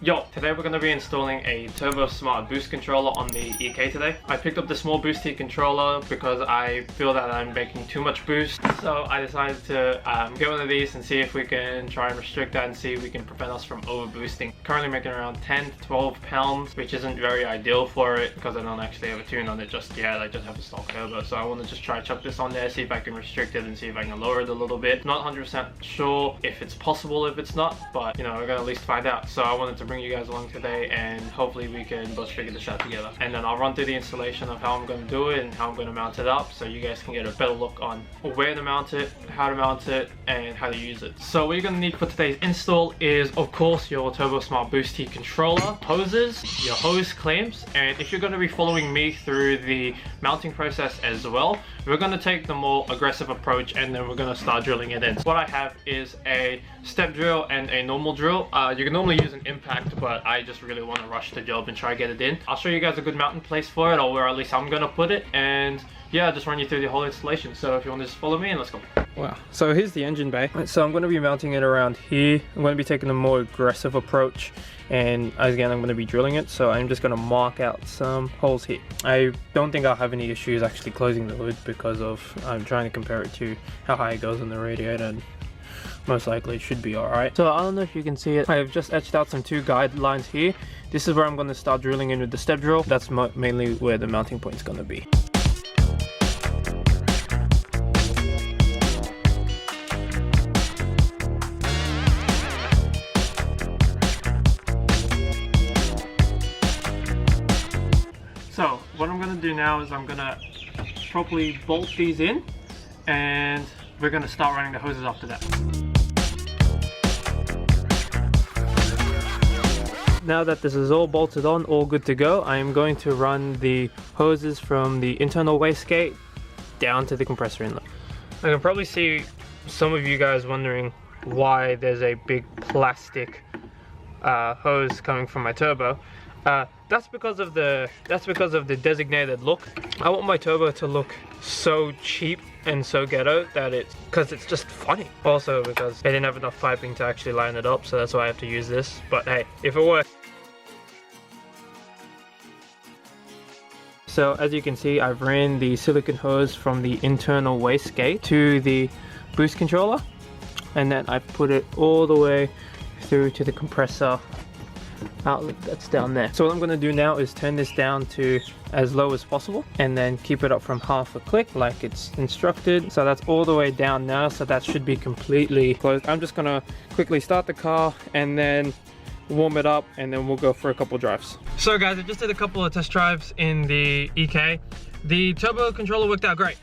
Yo, today we're going to be installing a Turbo Smart boost controller on the EK today. I picked up the small boosty controller because I feel that I'm making too much boost. So I decided to get one of these and see if we can try and restrict that and see if we can prevent us from over boosting. Currently making around 10 to 12 pounds, which isn't very ideal for it because I don't actually have a tune on it just yet. I just have a stock turbo. So I want to just try to chuck this on there, see if I can restrict it and see if I can lower it a little bit. Not 100% sure if it's possible, if it's not, but you know, we're going to at least find out. So I wanted to bring you guys along today and hopefully we can both figure this out together. And then I'll run through the installation of how I'm going to do it and how I'm going to mount it up so you guys can get a better look on where to mount it, how to mount it, and how to use it. So what you're going to need for today's install is, of course, your Turbo Smart Boosty controller, hoses, your hose clamps, and if you're going to be following me through the mounting process as well, we're going to take the more aggressive approach and then we're going to start drilling it in. What I have is a step drill and a normal drill. You can normally use an impact, but I just really want to rush the job and try to get it in. I'll show you guys a good mounting place for it, or where at least I'm going to put it, and yeah, just run you through the whole installation. So if you want to just follow me and let's go. Wow, so here's the engine bay. So I'm going to be mounting it around here. I'm going to be taking a more aggressive approach, and again I'm going to be drilling it, so I'm just going to mark out some holes here. I don't think I'll have any issues actually closing the hood because of I'm trying to compare it to how high it goes in the radiator, and most likely it should be alright. So I don't know if you can see it, I have just etched out some 2 guidelines here. This is where I'm going to start drilling in with the step drill. That's mainly where the mounting point is going to be. So what I'm going to do now is I'm going to properly bolt these in, and we're going to start running the hoses after that. Now that this is all bolted on, all good to go, I am going to run the hoses from the internal wastegate down to the compressor inlet. I can probably see some of you guys wondering why there's a big plastic hose coming from my turbo. That's because of the designated look. I want my turbo to look so cheap and so ghetto that because it's just funny. Also because I didn't have enough piping to actually line it up, so that's why I have to use this. But hey, if it works. So as you can see, I've ran the silicone hose from the internal wastegate to the boost controller, and then I put it all the way through to the compressor outlet that's down there. So what I'm going to do now is turn this down to as low as possible and then keep it up from half a click like it's instructed. So that's all the way down now, so that should be completely closed. I'm just going to quickly start the car and then warm it up, and then we'll go for a couple drives. So guys, I just did a couple of test drives in the EK. The turbo controller worked out great.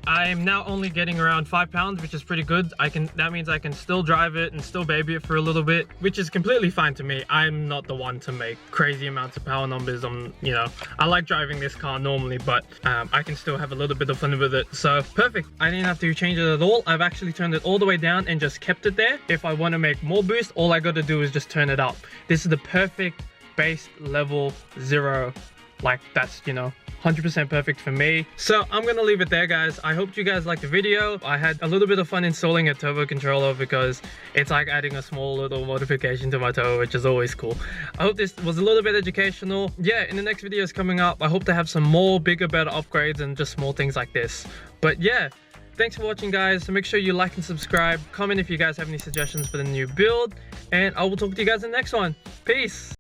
I'm now only getting around 5 pounds, which is pretty good. That means I can still drive it and still baby it for a little bit, which is completely fine to me. I'm not the one to make crazy amounts of power numbers. You know, I like driving this car normally, but I can still have a little bit of fun with it. So perfect. I didn't have to change it at all. I've actually turned it all the way down and just kept it there. If I want to make more boost, all I got to do is just turn it up. This is the perfect base level 0. Like, that's, you know, 100% perfect for me. So I'm gonna leave it there, guys. I hope you guys liked the video. I had a little bit of fun installing a turbo controller because it's like adding a small little modification to my turbo, which is always cool. I hope this was a little bit educational. Yeah, in the next videos coming up, I hope to have some more bigger, better upgrades and just small things like this. But yeah, thanks for watching, guys. So make sure you like and subscribe. Comment if you guys have any suggestions for the new build, and I will talk to you guys in the next one. Peace.